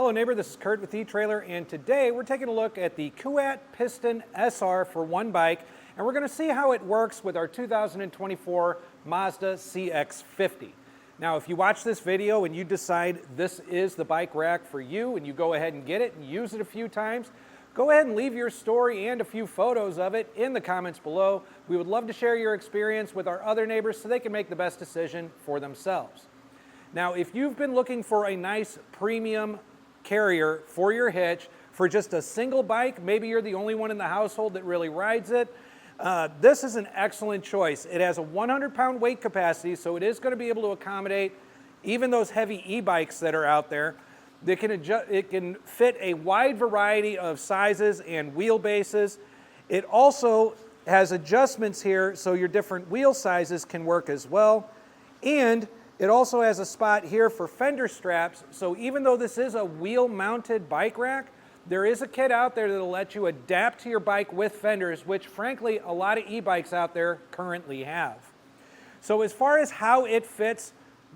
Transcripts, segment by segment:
Hello neighbor, this is Curt with etrailer, and today we're taking a look at the Kuat Piston SR for one bike, and we're going to see how it works with our 2024 Mazda CX-50. Now if you watch this video and you decide this is the bike rack for you and you go ahead and get it and use it a few times, go ahead and leave your story and a few photos of it in the comments below. We would love to share your experience with our other neighbors so they can make the best decision for themselves. Now if you've been looking for a nice premium carrier for your hitch for just a single bike, maybe you're the only one in the household that really rides it, this is an excellent choice. It has a 100-pound weight capacity, so it is going to be able to accommodate even those heavy e-bikes that are out there. It can fit a wide variety of sizes and wheelbases. It also has adjustments here so your different wheel sizes can work as well. And it also has a spot here for fender straps, so even though this is a wheel-mounted bike rack, there is a kit out there that'll let you adapt to your bike with fenders, which frankly a lot of e-bikes out there currently have. So as far as how it fits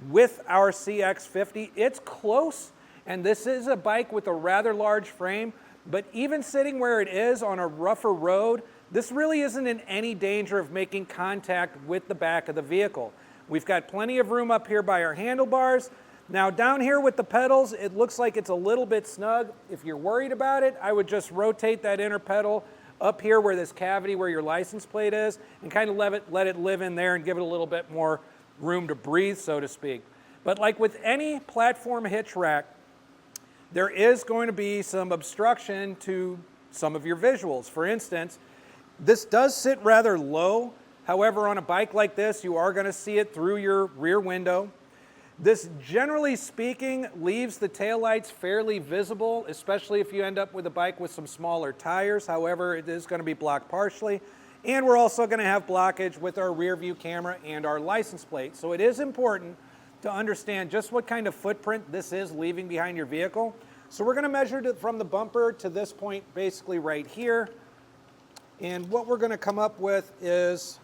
with our CX-50, it's close, and this is a bike with a rather large frame, but even sitting where it is on a rougher road, this really isn't in any danger of making contact with the back of the vehicle. We've got plenty of room up here by our handlebars. Now down here with the pedals, it looks like it's a little bit snug. If you're worried about it, I would just rotate that inner pedal up here where this cavity where your license plate is and kind of let it live in there and give it a little bit more room to breathe, so to speak. But like with any platform hitch rack, there is going to be some obstruction to some of your visuals. For instance, this does sit rather low. However, on a bike like this, you are going to see it through your rear window. This, generally speaking, leaves the taillights fairly visible, especially if you end up with a bike with some smaller tires. However, it is going to be blocked partially. And we're also going to have blockage with our rear view camera and our license plate. So it is important to understand just what kind of footprint this is leaving behind your vehicle. So we're going to measure it from the bumper to this point, basically right here. And what we're going to come up with is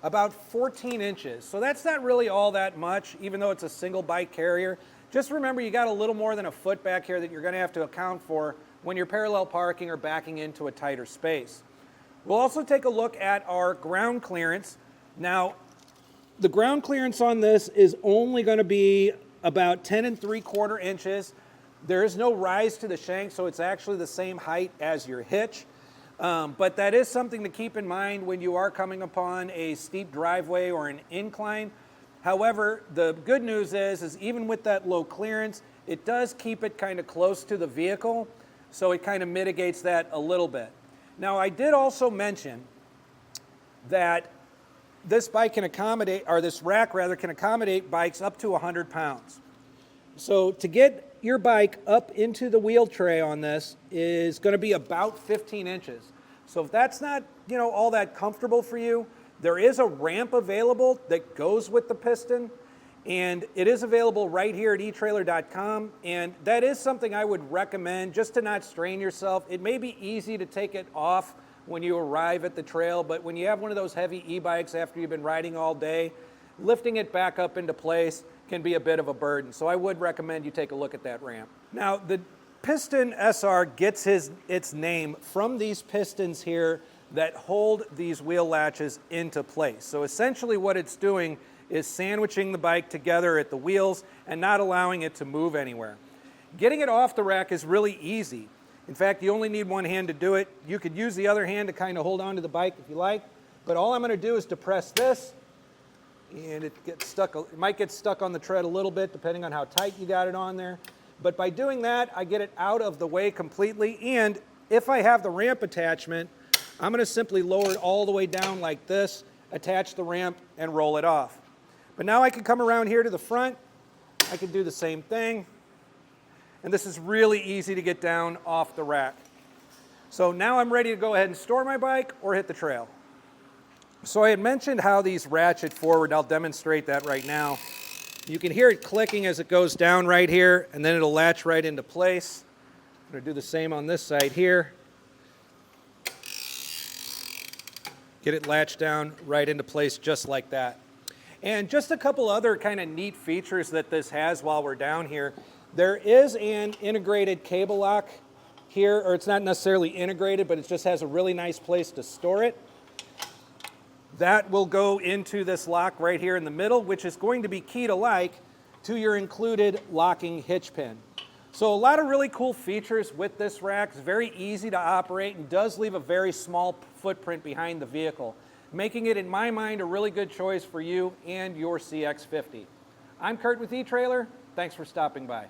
about 14 inches. So that's not really all that much, even though it's a single bike carrier. Just remember you got a little more than a foot back here that you're going to have to account for when you're parallel parking or backing into a tighter space. We'll also take a look at our ground clearance. Now, the ground clearance on this is only going to be about 10 3/4 inches. There is no rise to the shank, so it's actually the same height as your hitch. But that is something to keep in mind when you are coming upon a steep driveway or an incline. However, the good news is even with that low clearance, it does keep it kind of close to the vehicle, so it kind of mitigates that a little bit. Now, I did also mention that this bike can accommodate, or this rack rather, can accommodate bikes up to 100 pounds. So to get your bike up into the wheel tray on this is going to be about 15 inches. So if that's not, all that comfortable for you, there is a ramp available that goes with the piston, and it is available right here at etrailer.com, and that is something I would recommend just to not strain yourself. It may be easy to take it off when you arrive at the trail, but when you have one of those heavy e-bikes after you've been riding all day, lifting it back up into place can be a bit of a burden. So I would recommend you take a look at that ramp. Now, the Piston SR gets its name from these pistons here that hold these wheel latches into place. So essentially what it's doing is sandwiching the bike together at the wheels and not allowing it to move anywhere. Getting it off the rack is really easy. In fact, you only need one hand to do it. You could use the other hand to kind of hold on to the bike if you like, but all I'm going to do is depress this, and it gets stuck. It might get stuck on the tread a little bit depending on how tight you got it on there. But by doing that, I get it out of the way completely. And if I have the ramp attachment, I'm going to simply lower it all the way down like this, attach the ramp, and roll it off. But now I can come around here to the front. I can do the same thing. And this is really easy to get down off the rack. So now I'm ready to go ahead and store my bike or hit the trail. So I had mentioned how these ratchet forward. I'll demonstrate that right now. You can hear it clicking as it goes down right here, and then it'll latch right into place. I'm going to do the same on this side here. Get it latched down right into place just like that. And just a couple other kind of neat features that this has while we're down here. There is an integrated cable lock here, or it's not necessarily integrated, but it just has a really nice place to store it. That will go into this lock right here in the middle, which is going to be key-to-like to your included locking hitch pin. So a lot of really cool features with this rack. It's very easy to operate and does leave a very small footprint behind the vehicle, making it, in my mind, a really good choice for you and your CX-50. I'm Curt with eTrailer. Thanks for stopping by.